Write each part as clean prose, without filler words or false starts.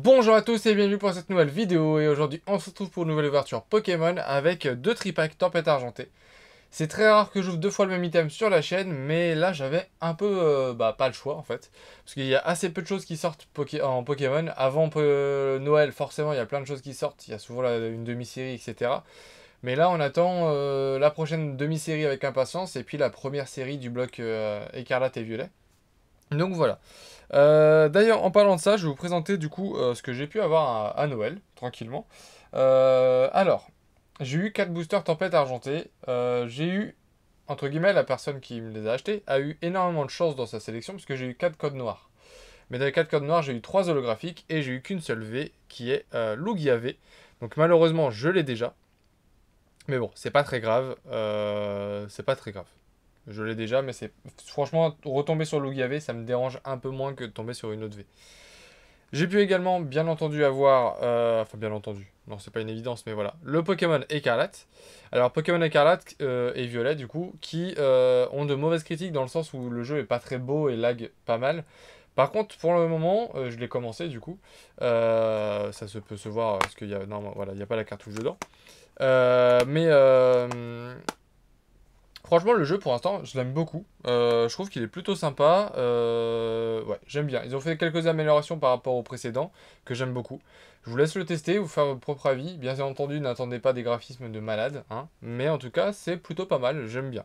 Bonjour à tous et bienvenue pour cette nouvelle vidéo et aujourd'hui on se retrouve pour une nouvelle ouverture Pokémon avec deux tripacks Tempête Argentée. C'est très rare que j'ouvre deux fois le même item sur la chaîne, mais là j'avais un peu pas le choix en fait. Parce qu'il y a assez peu de choses qui sortent en Pokémon. Avant Noël forcément il y a plein de choses qui sortent, il y a souvent une demi-série etc. Mais là on attend la prochaine demi-série avec impatience et puis la première série du bloc Écarlate et Violet. Donc voilà. D'ailleurs, en parlant de ça, je vais vous présenter du coup ce que j'ai pu avoir à Noël, tranquillement. Alors, j'ai eu 4 boosters Tempête Argentée. J'ai eu, entre guillemets, la personne qui me les a achetés a eu énormément de chance dans sa sélection parce que j'ai eu 4 codes noirs. Mais dans les 4 codes noirs, j'ai eu 3 holographiques et j'ai eu qu'une seule V qui est Lugia V. Donc malheureusement, je l'ai déjà. Mais bon, c'est pas très grave. C'est pas très grave. Je l'ai déjà, mais c'est franchement retomber sur Lugia V, ça me dérange un peu moins que de tomber sur une autre V. J'ai pu également, bien entendu, avoir... enfin, bien entendu, non, c'est pas une évidence, mais voilà. Le Pokémon Écarlate. Alors, Pokémon Écarlate et Violet, du coup, qui ont de mauvaises critiques dans le sens où le jeu est pas très beau et lag pas mal. Par contre, pour le moment, je l'ai commencé, du coup. Ça peut se voir, parce qu'il y a... Non, voilà, il n'y a pas la cartouche dedans. Mais... Franchement, le jeu, pour l'instant, je l'aime beaucoup. Je trouve qu'il est plutôt sympa. Ouais, j'aime bien. Ils ont fait quelques améliorations par rapport au précédent, que j'aime beaucoup. Je vous laisse le tester, vous faire votre propre avis. Bien entendu, n'attendez pas des graphismes de malade, hein. Mais en tout cas, c'est plutôt pas mal, j'aime bien.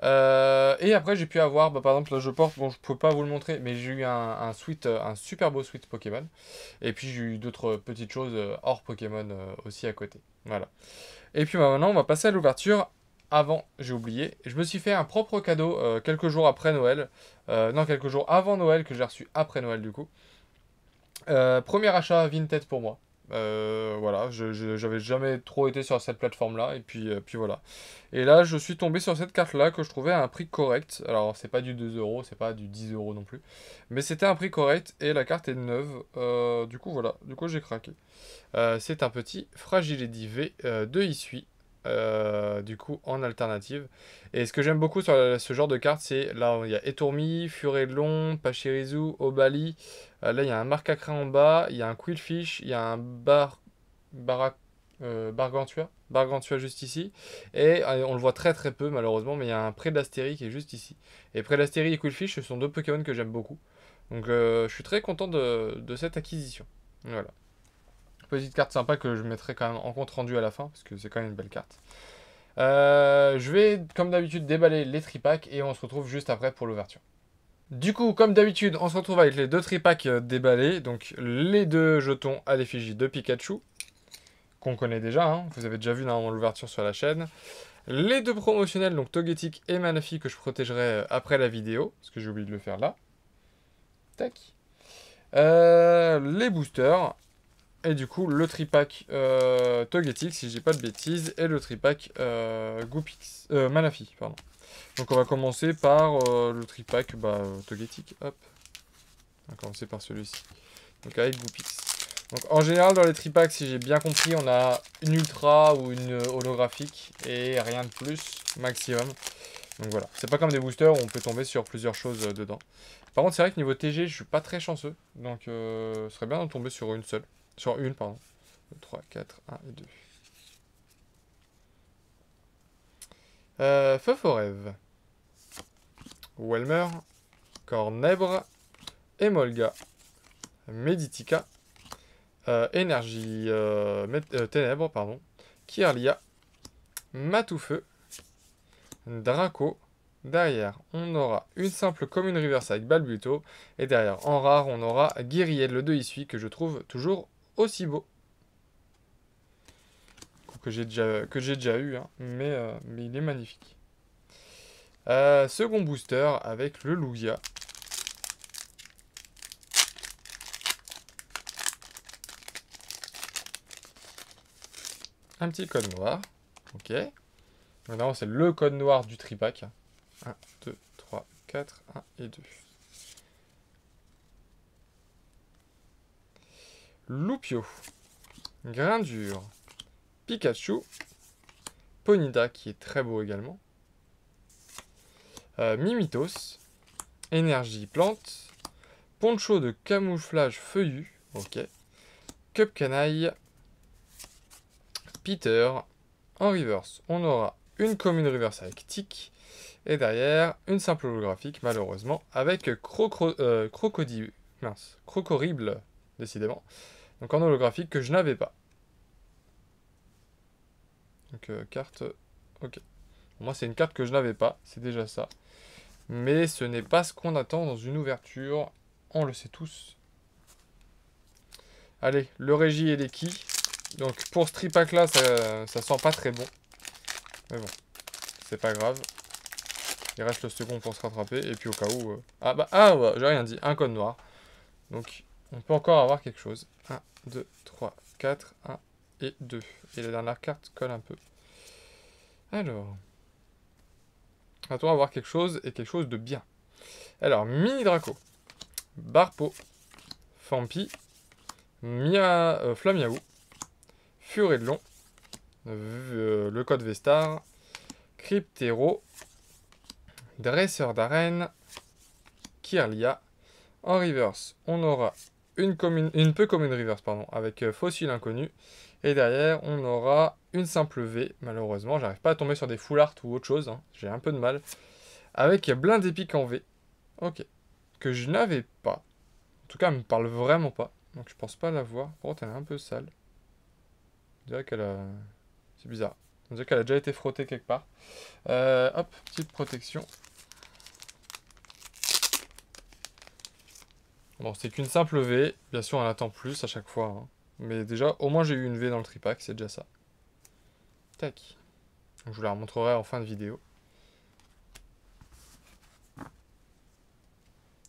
Et après, j'ai pu avoir, par exemple, là je porte, bon, je peux pas vous le montrer, mais j'ai eu un sweat, un super beau sweat Pokémon. Et puis j'ai eu d'autres petites choses hors Pokémon aussi à côté. Voilà. Et puis maintenant, on va passer à l'ouverture. Avant, j'ai oublié, je me suis fait un propre cadeau quelques jours après Noël. Non, quelques jours avant Noël que j'ai reçu après Noël du coup. Premier achat Vinted pour moi. Voilà, j'avais jamais trop été sur cette plateforme-là, et puis voilà. Et là, je suis tombé sur cette carte-là que je trouvais à un prix correct. Alors, c'est pas du 2 €, c'est pas du 10 € non plus. Mais c'était un prix correct, et la carte est neuve. Du coup, voilà, du coup, j'ai craqué. C'est un petit Fragility V de Issui, du coup en alternative. Et ce que j'aime beaucoup sur ce genre de carte, c'est là il y a Etourmi, Furelon, Pachirisu, Obali. Là il y a un Marcacra en bas, il y a un Quillfish, il y a un Bargantua juste ici. Et on le voit très très peu malheureusement, mais il y a un Prédastérie qui est juste ici. Et Prédastérie et Quillfish, ce sont deux Pokémon que j'aime beaucoup. Donc je suis très content de cette acquisition. Voilà. Petite carte sympa que je mettrai quand même en compte rendu à la fin, parce que c'est quand même une belle carte. Je vais, comme d'habitude, déballer les tripacks et on se retrouve juste après pour l'ouverture. Du coup, comme d'habitude, on se retrouve avec les deux tripacks déballés. Donc, les deux jetons à l'effigie de Pikachu, qu'on connaît déjà, hein, vous avez déjà vu dans l'ouverture sur la chaîne. Les deux promotionnels, donc Togetic et Manaphy, que je protégerai après la vidéo, parce que j'ai oublié de le faire là. Tac. Les boosters. Et du coup, le tripack Togetic, si je dis pas de bêtises, et le tripack Manaphy, pardon. Donc on va commencer par le tripack Togetic, hop. On va commencer par celui-ci. Donc avec Goopix. Donc en général, dans les tripacks, si j'ai bien compris, on a une ultra ou une holographique, et rien de plus, maximum. Donc voilà, c'est pas comme des boosters où on peut tomber sur plusieurs choses dedans. Par contre, c'est vrai que niveau TG, je suis pas très chanceux, donc ce serait bien d'en tomber sur une seule. Sur une, pardon. 2, 3, 4, 1 et 2. Feu Forêve. Welmer. Cornèbre. Emolga. Meditica. Énergie. Ténèbres, pardon. Kirlia. Matoufeu. Draco. Derrière, on aura une simple commune reverse avec Balbuto. Et derrière, en rare, on aura Guiriel, le 2 Issui, que je trouve toujours aussi beau. Que j'ai déjà eu, hein, mais il est magnifique. Second booster avec le Lugia. Un petit code noir. Ok. Maintenant, c'est le code noir du tripack. 1, 2, 3, 4, 1 et 2. Loupio. Grindure. Pikachu. Ponyta, qui est très beau également. Mimitos. Énergie plante. Poncho de camouflage feuillu. Ok. Cup Canaille, Peter. En reverse, on aura une commune reverse avec Tic. Et derrière, une simple holographique, malheureusement, avec Crocorible, décidément. Donc en holographique que je n'avais pas. Donc carte... Ok. Pour moi, c'est une carte que je n'avais pas, c'est déjà ça. Mais ce n'est pas ce qu'on attend dans une ouverture. On le sait tous. Allez, le Régie et les Ki. Donc pour ce tripack là, ça sent pas très bon. Mais bon, c'est pas grave. Il reste le second pour se rattraper. Et puis au cas où... ouais, j'ai rien dit. Un code noir. Donc on peut encore avoir quelque chose. 1, 2, 3, 4, 1 et 2. Et la dernière carte colle un peu. Alors... Attends, avoir quelque chose et quelque chose de bien. Alors, Mini Draco, Barpo, Fampi, Flamiaou, Furédelon, le code Vestar, Cryptero, Dresseur d'arène, Kirlia. En reverse, on aura une peu commune reverse, pardon, avec Fossile Inconnu. Et derrière, on aura une simple V. Malheureusement, j'arrive pas à tomber sur des full art ou autre chose. Hein. J'ai un peu de mal. Avec Blind Épique en V. Ok. Que je n'avais pas. En tout cas, elle me parle vraiment pas. Donc je pense pas l'avoir. Par contre, elle est un peu sale. On dirait qu'elle a... C'est bizarre. On dirait qu'elle a déjà été frottée quelque part. Hop, petite protection. Bon, c'est qu'une simple V. Bien sûr, on attend plus à chaque fois. Hein. Mais déjà, au moins j'ai eu une V dans le tripack. C'est déjà ça. Tac. Donc, je vous la remontrerai en fin de vidéo.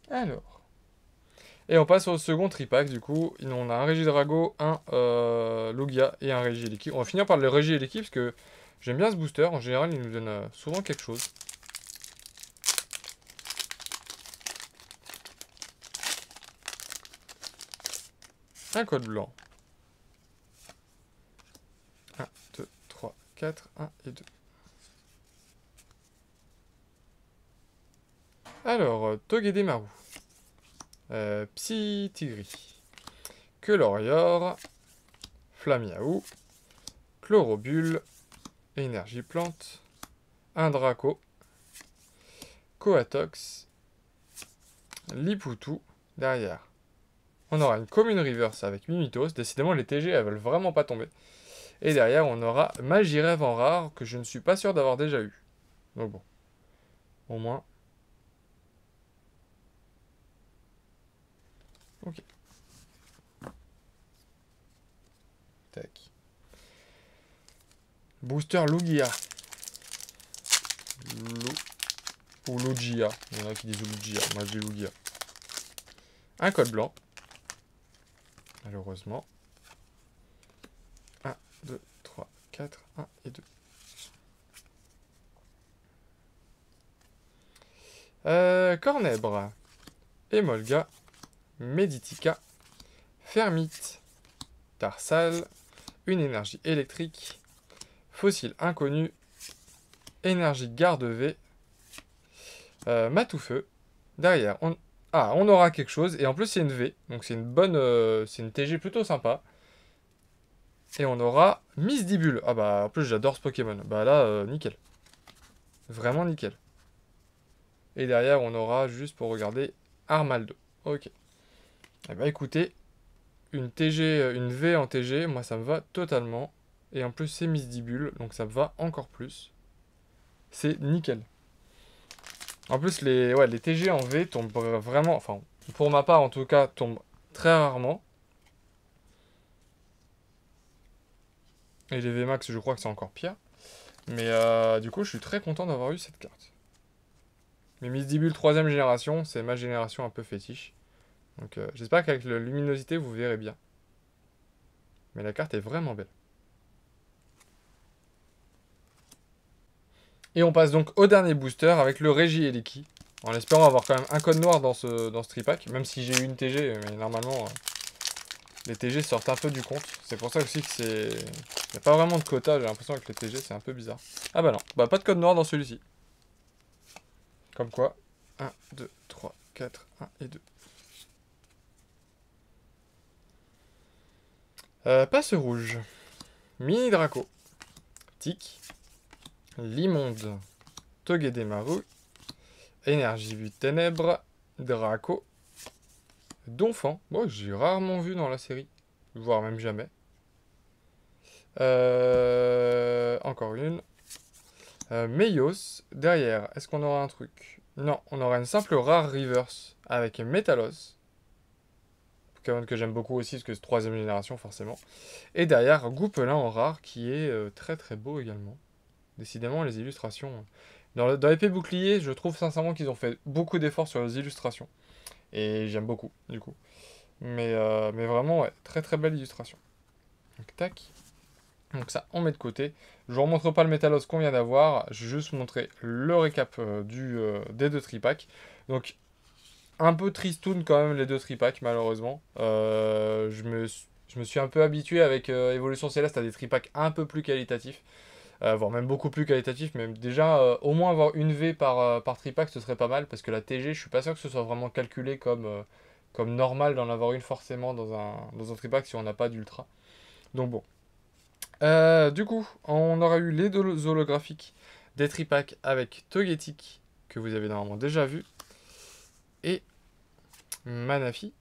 Alors. Et on passe au second tripack, du coup. On a un Régidrago, un Lugia et un Régieleki. On va finir par le Régieleki parce que j'aime bien ce booster. En général, il nous donne souvent quelque chose. Un code blanc. 1, 2, 3, 4, 1 et 2. Alors, Togedemaru. Psy-Tigri. Quelorior. Flamiaou. Chlorobule. Énergie plante. Un Draco. Coatox. Lipoutou. Derrière. On aura une commune reverse avec Mimitos. Décidément, les TG, elles veulent vraiment pas tomber. Et derrière, on aura Magirêve en rare, que je ne suis pas sûr d'avoir déjà eu. Donc bon. Au moins. Ok. Tac. Booster Lugia. Ou Lugia. Il y en a qui disent Lugia. Moi, je dis Lugia. Un code blanc. Malheureusement. 1, 2, 3, 4, 1 et 2. Cornèbre. Emolga. Meditica. Fermite. Tarsal. Une énergie électrique. Fossile inconnu. Énergie garde V. Matoufeu. Derrière, on aura quelque chose. Et en plus, c'est une V. Donc, c'est une bonne... c'est une TG plutôt sympa. Et on aura Miss Dibule. Ah bah, en plus, j'adore ce Pokémon. Bah là, nickel. Vraiment nickel. Et derrière, on aura, juste pour regarder, Armaldo. Ok. Eh bah, écoutez, une TG, une V en TG, moi, ça me va totalement. Et en plus, c'est Miss Dibule, donc ça me va encore plus. C'est nickel. En plus, les TG en V tombent vraiment... Enfin, pour ma part, en tout cas, tombent très rarement. Et les VMAX, je crois que c'est encore pire. Mais du coup, je suis très content d'avoir eu cette carte. Mais Miss Dibule 3ème génération, c'est ma génération un peu fétiche. Donc j'espère qu'avec la luminosité, vous verrez bien. Mais la carte est vraiment belle. Et on passe donc au dernier booster avec le Régie et Leki. En espérant avoir quand même un code noir dans ce tripack. Même si j'ai eu une TG, mais normalement, les TG sortent un peu du compte. C'est pour ça aussi que c'est... Il n'y a pas vraiment de quota, j'ai l'impression que les TG, c'est un peu bizarre. Ah bah non, bah pas de code noir dans celui-ci. Comme quoi, 1, 2, 3, 4, 1 et 2. Passe rouge. Mini Draco. Tic. Limonde. Togedemaru. Énergie vue ténèbres. Draco. Donphan. Bon, j'ai rarement vu dans la série. Voire même jamais. Encore une. Meios. Derrière, est-ce qu'on aura un truc? Non, on aura une simple rare reverse avec Metalos. Pokémon que j'aime beaucoup aussi, parce que c'est 3ème génération, forcément. Et derrière, Goupelin en rare, qui est très très beau également. Décidément, les illustrations... Dans l'épée bouclier, je trouve sincèrement qu'ils ont fait beaucoup d'efforts sur les illustrations. Et j'aime beaucoup, du coup. Mais vraiment, ouais, très très belle illustration. Donc, tac. Donc ça, on met de côté. Je vous remontre pas le Metalos qu'on vient d'avoir. Je vais juste vous montrer le récap des 2 tripacks. Donc, un peu tristoun quand même les 2 tripacks, malheureusement. Je me suis un peu habitué avec Évolution Céleste à des tripacks un peu plus qualitatifs. Voire même beaucoup plus qualitatifs. Mais déjà, au moins avoir une V par tripack, ce serait pas mal. Parce que la TG, je suis pas sûr que ce soit vraiment calculé comme normal d'en avoir une forcément dans un tripack si on n'a pas d'ultra. Donc bon. Du coup, on aura eu les 2 holographiques des tripacks avec Togetic, que vous avez normalement déjà vu, et Manafi.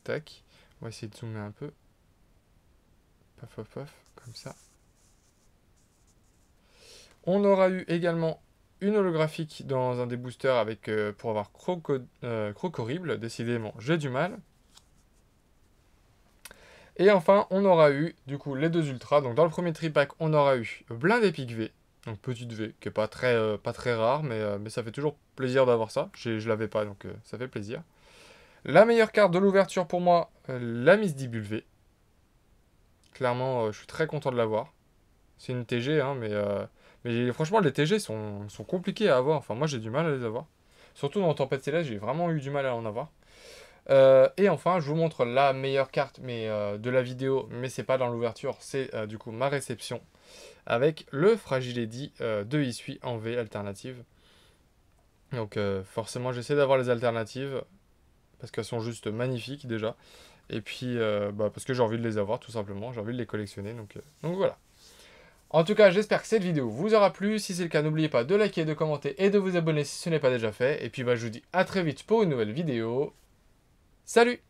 Tac. On va essayer de zoomer un peu. Paf, paf, paf, comme ça. On aura eu également une holographique dans un des boosters avec, pour avoir Crocorible. Décidément, j'ai du mal. Et enfin, on aura eu, du coup, les 2 ultras. Donc, dans le premier tripack, on aura eu Blind Epic V. Donc, petite V, qui est pas très rare, mais ça fait toujours plaisir d'avoir ça. Je l'avais pas, donc ça fait plaisir. La meilleure carte de l'ouverture pour moi, la Misdibule V. Clairement, je suis très content de l'avoir. C'est une TG, hein, mais franchement, les TG sont compliqués à avoir. Enfin, moi, j'ai du mal à les avoir. Surtout dans Tempête Céleste, j'ai vraiment eu du mal à en avoir. Et enfin, je vous montre la meilleure carte de la vidéo, mais c'est pas dans l'ouverture, c'est du coup ma réception, avec le Fragile Eddy de Isui en V alternative. Donc forcément, j'essaie d'avoir les alternatives, parce qu'elles sont juste magnifiques déjà. Et puis, parce que j'ai envie de les avoir, tout simplement, j'ai envie de les collectionner, donc voilà. En tout cas, j'espère que cette vidéo vous aura plu. Si c'est le cas, n'oubliez pas de liker, de commenter et de vous abonner si ce n'est pas déjà fait. Et puis, je vous dis à très vite pour une nouvelle vidéo. Salut!